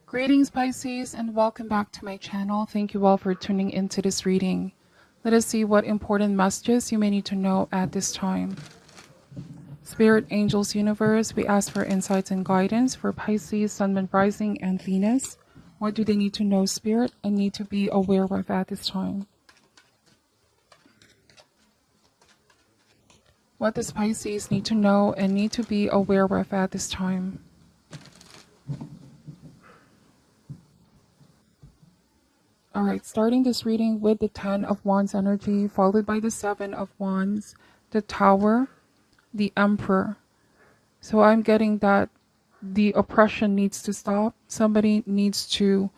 Greetings Pisces and welcome back to my channel. Thank you all for tuning into this reading. Let us see what important messages you may need to know at this time. Spirit, Angels, Universe, we ask for insights and guidance for Pisces, Sun, Moon, Rising, and Venus. What do they need to know, Spirit, and need to be aware of at this time? What does Pisces need to know and need to be aware of at this time? Alright, starting this reading with the 10 of Wands energy, followed by the 7 of Wands, the Tower, the Emperor. So I'm getting that the oppression needs to stop. Somebody needs to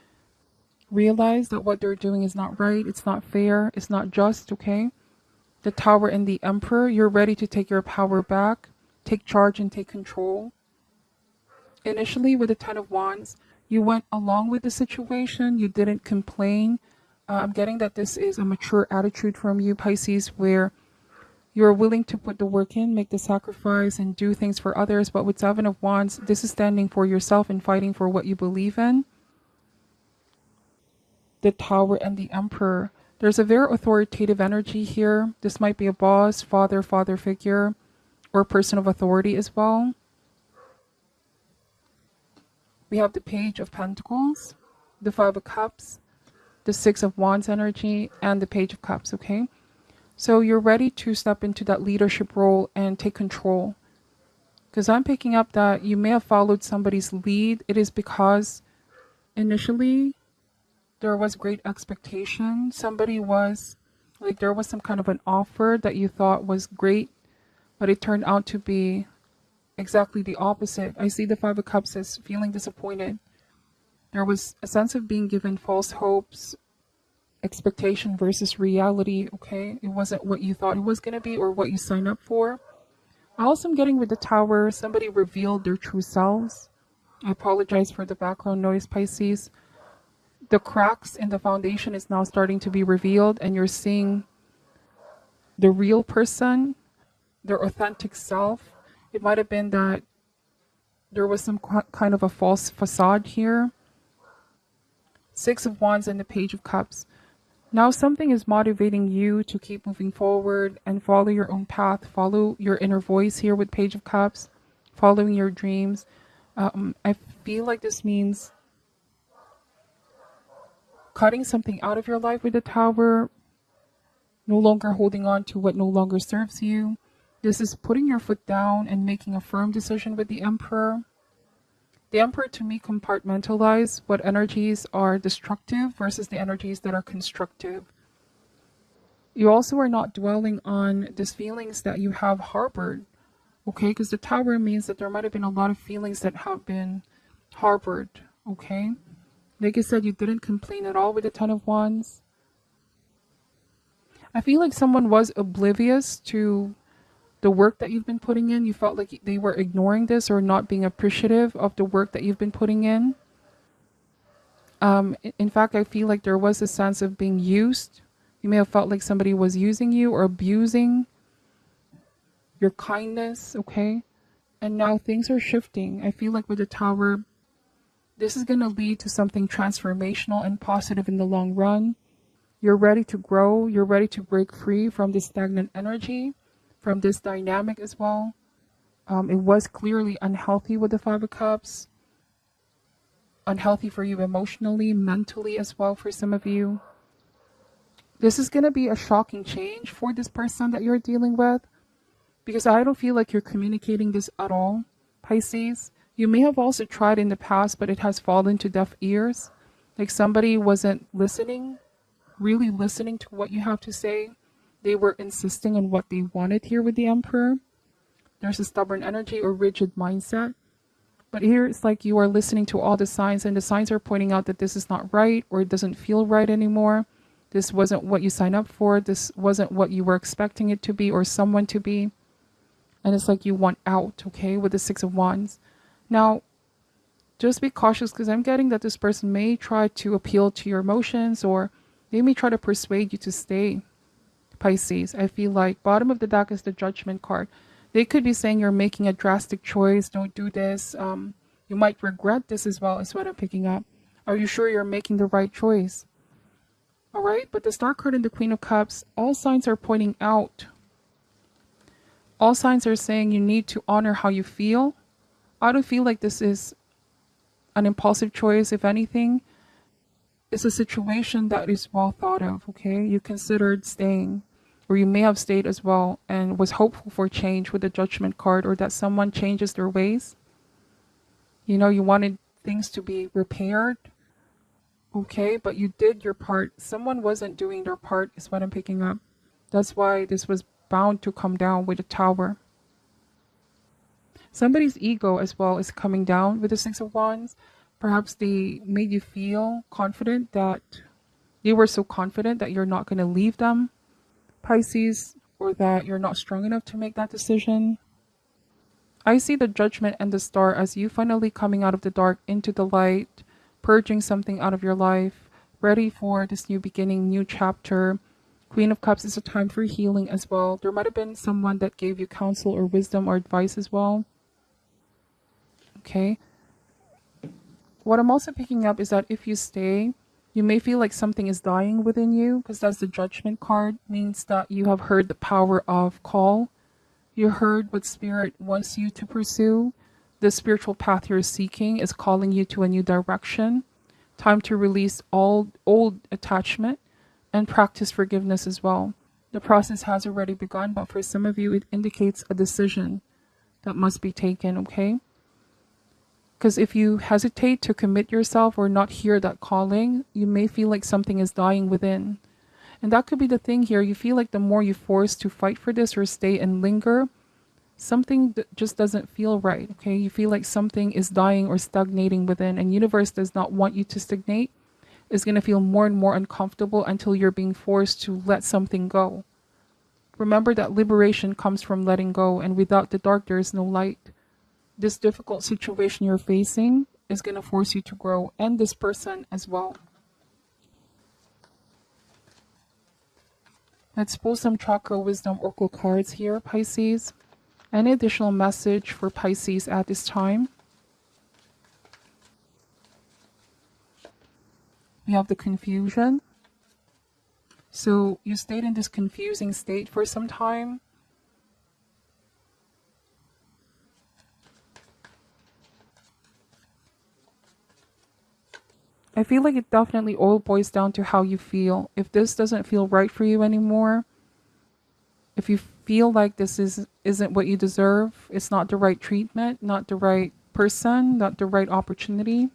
realize that what they're doing is not right, it's not fair, it's not just, okay? The Tower and the Emperor, you're ready to take your power back, take charge and take control. Initially with the 10 of Wands, you went along with the situation, you didn't complain. I'm getting that this is a mature attitude from you, Pisces, where you're willing to put the work in, make the sacrifice, and do things for others. But with 7 of Wands, this is standing for yourself and fighting for what you believe in. The Tower and the Emperor. There's a very authoritative energy here. This might be a boss, father figure, or person of authority as well. We have the Page of Pentacles, the 5 of Cups, the 6 of Wands energy, and the Page of Cups, okay? So you're ready to step into that leadership role and take control. Because I'm picking up that you may have followed somebody's lead. It is because initially there was great expectation. Somebody was, like there was some kind of an offer that you thought was great, but it turned out to be exactly the opposite. I see the 5 of Cups as feeling disappointed. There was a sense of being given false hopes, expectation versus reality, okay? It wasn't what you thought it was going to be or what you signed up for. Also, I'm getting with the Tower, somebody revealed their true selves. I apologize for the background noise, Pisces. The cracks in the foundation is now starting to be revealed and you're seeing the real person, their authentic self. It might have been that there was some kind of a false facade here. 6 of Wands and the Page of Cups. Now something is motivating you to keep moving forward and follow your own path. Follow your inner voice here with Page of Cups. Following your dreams. I feel like this means cutting something out of your life with the Tower. No longer holding on to what no longer serves you. This is putting your foot down and making a firm decision with the Emperor. The Emperor, to me, compartmentalizes what energies are destructive versus the energies that are constructive. You also are not dwelling on these feelings that you have harbored, okay? Because the Tower means that there might have been a lot of feelings that have been harbored, okay? Like I said, you didn't complain at all with the 10 of Wands. I feel like someone was oblivious to the work that you've been putting in. You felt like they were ignoring this or not being appreciative of the work that you've been putting in. In fact, I feel like there was a sense of being used. You may have felt like somebody was using you or abusing your kindness, okay? And now things are shifting. I feel like with the Tower, this is going to lead to something transformational and positive in the long run. You're ready to grow. You're ready to break free from this stagnant energy, from this dynamic as well. It was clearly unhealthy with the 5 of Cups. Unhealthy for you emotionally, mentally as well for some of you. This is going to be a shocking change for this person that you're dealing with. Because I don't feel like you're communicating this at all, Pisces. You may have also tried in the past, but it has fallen to deaf ears. Like somebody wasn't listening, really listening to what you have to say. They were insisting on what they wanted here with the Emperor. There's a stubborn energy or rigid mindset. But here it's like you are listening to all the signs and the signs are pointing out that this is not right or it doesn't feel right anymore. This wasn't what you signed up for. This wasn't what you were expecting it to be or someone to be. And it's like you want out, okay, with the 6 of Wands. Now, just be cautious because I'm getting that this person may try to appeal to your emotions or they may try to persuade you to stay. Pisces, I feel like bottom of the deck is the Judgment card. They could be saying you're making a drastic choice. Don't do this. You might regret this as well, is what I'm picking up. Are you sure you're making the right choice? All right, but the Star card and the Queen of Cups, all signs are pointing out. All signs are saying you need to honor how you feel. I don't feel like this is an impulsive choice. If anything, it's a situation that is well thought of, okay? You considered staying, or you may have stayed as well and was hopeful for change with the Judgment card, or that someone changes their ways. You know, you wanted things to be repaired, okay? But you did your part. Someone wasn't doing their part is what I'm picking up. That's why this was bound to come down with the Tower. Somebody's ego as well is coming down with the Six of Wands. Perhaps they made you feel confident, that they were so confident that you're not going to leave them, Pisces, or that you're not strong enough to make that decision. I see the Judgment and the Star as you finally coming out of the dark into the light, purging something out of your life, ready for this new beginning, new chapter. Queen of Cups is a time for healing as well. There might have been someone that gave you counsel or wisdom or advice as well. Okay. What I'm also picking up is that if you stay, you may feel like something is dying within you, because that's the Judgment card. Means that you have heard the power of call. You heard what Spirit wants you to pursue. The spiritual path you're seeking is calling you to a new direction. Time to release all old attachment and practice forgiveness as well. The process has already begun, but for some of you, it indicates a decision that must be taken, okay? Because if you hesitate to commit yourself or not hear that calling, you may feel like something is dying within. And that could be the thing here. You feel like the more you force to fight for this or stay and linger, something just doesn't feel right, okay? You feel like something is dying or stagnating within, and universe does not want you to stagnate. It's going to feel more and more uncomfortable until you're being forced to let something go. Remember that liberation comes from letting go, and without the dark, there is no light. This difficult situation you're facing is going to force you to grow, and this person as well. Let's pull some Chakra Wisdom Oracle cards here, Pisces. Any additional message for Pisces at this time? We have the confusion. So you stayed in this confusing state for some time. I feel like it definitely all boils down to how you feel. If this doesn't feel right for you anymore, if you feel like this isn't what you deserve, it's not the right treatment, not the right person, not the right opportunity.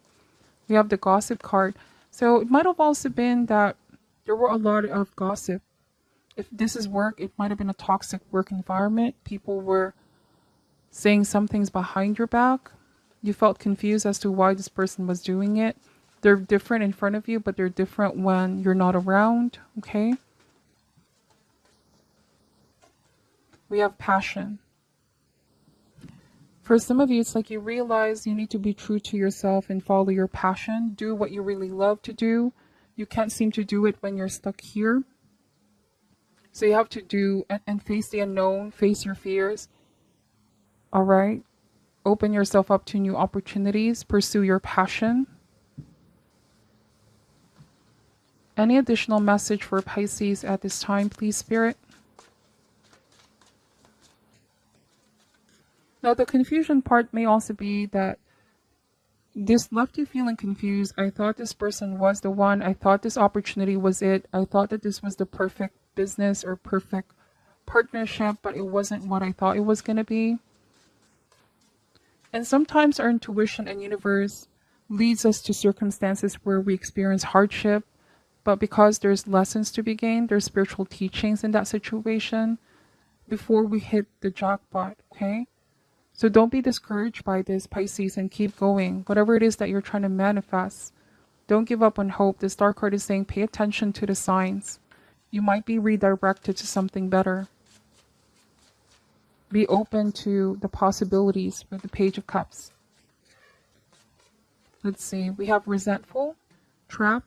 We have the Gossip card. So it might have also been that there were a lot of gossip. If this is work, it might have been a toxic work environment. People were saying some things behind your back. You felt confused as to why this person was doing it. They're different in front of you, but they're different when you're not around, okay? We have passion. For some of you, it's like you realize you need to be true to yourself and follow your passion. Do what you really love to do. You can't seem to do it when you're stuck here. So you have to do and face the unknown, face your fears. All right? Open yourself up to new opportunities. Pursue your passion. Any additional message for Pisces at this time, please, Spirit? Now, the confusion part may also be that this left you feeling confused. I thought this person was the one. I thought this opportunity was it. I thought that this was the perfect business or perfect partnership, but it wasn't what I thought it was going to be. And sometimes our intuition and universe leads us to circumstances where we experience hardship. But because there's lessons to be gained, there's spiritual teachings in that situation before we hit the jackpot, okay? So don't be discouraged by this, Pisces, and keep going. Whatever it is that you're trying to manifest, don't give up on hope. The Star card is saying pay attention to the signs. You might be redirected to something better. Be open to the possibilities with the Page of Cups. Let's see. We have resentful, trapped.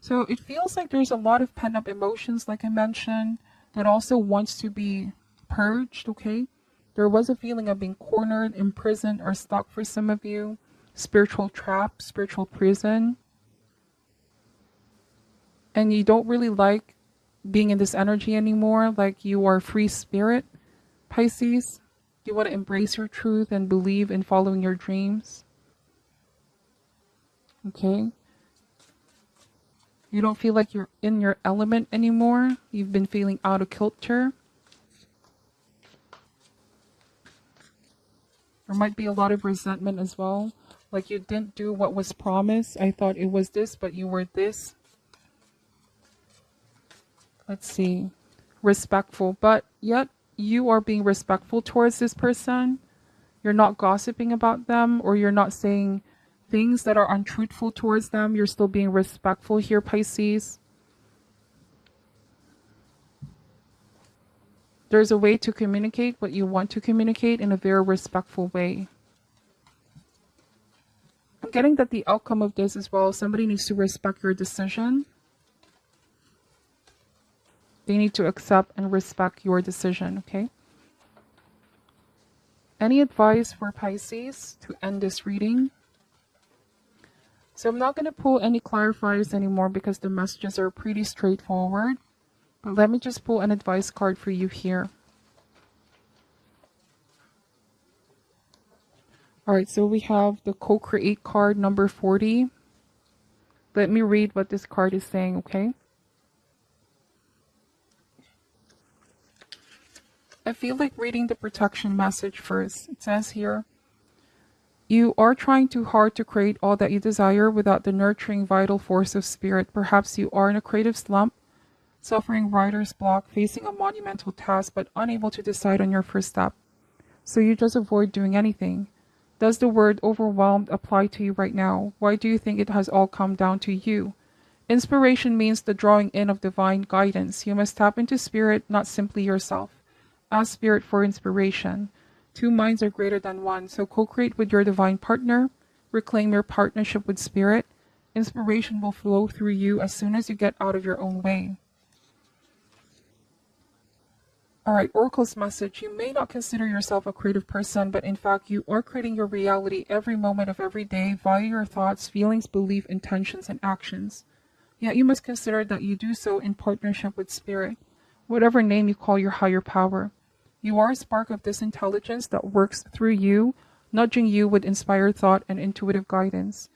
So it feels like there's a lot of pent-up emotions, like I mentioned, that also wants to be purged, okay? There was a feeling of being cornered, imprisoned, or stuck for some of you. Spiritual trap, spiritual prison. and you don't really like being in this energy anymore, like you are free spirit, Pisces. You want to embrace your truth and believe in following your dreams. Okay? You don't feel like you're in your element anymore. You've been feeling out of kilter. There might be a lot of resentment as well. Like you didn't do what was promised. I thought it was this, but you were this. Let's see. Respectful. But yet you are being respectful towards this person. You're not gossiping about them, or you're not saying things that are untruthful towards them. You're still being respectful here, Pisces. There's a way to communicate what you want to communicate in a very respectful way. I'm getting that the outcome of this as well, somebody needs to respect your decision. They need to accept and respect your decision, okay? Any advice for Pisces to end this reading? So I'm not going to pull any clarifiers anymore because the messages are pretty straightforward. But let me just pull an advice card for you here. Alright, so we have the Co-Create card number 40. Let me read what this card is saying, okay? I feel like reading the protection message first. It says here, you are trying too hard to create all that you desire without the nurturing vital force of spirit. Perhaps you are in a creative slump, suffering writer's block, facing a monumental task, but unable to decide on your first step. So you just avoid doing anything. Does the word overwhelmed apply to you right now? Why do you think it has all come down to you? Inspiration means the drawing in of divine guidance. You must tap into spirit, not simply yourself. Ask spirit for inspiration. Two minds are greater than one, so co-create with your divine partner. Reclaim your partnership with spirit. Inspiration will flow through you as soon as you get out of your own way. Alright, Oracle's message. You may not consider yourself a creative person, but in fact you are creating your reality every moment of every day via your thoughts, feelings, belief, intentions, and actions. Yet you must consider that you do so in partnership with spirit, whatever name you call your higher power. You are a spark of this intelligence that works through you, nudging you with inspired thought and intuitive guidance.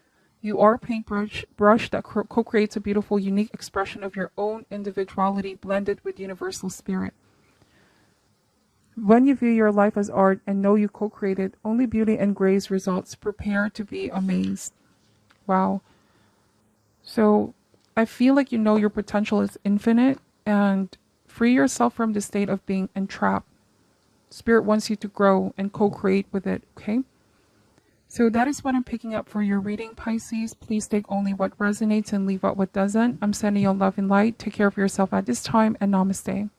You are a paintbrush that co-creates a beautiful, unique expression of your own individuality blended with universal spirit. When you view your life as art and know you co-created, only beauty and grace results. Prepare to be amazed. Wow. So I feel like you know your potential is infinite, and free yourself from the state of being entrapped. Spirit wants you to grow and co-create with it, okay? So that is what I'm picking up for your reading, Pisces. Please take only what resonates and leave out what doesn't. I'm sending you love and light. Take care of yourself at this time, and namaste.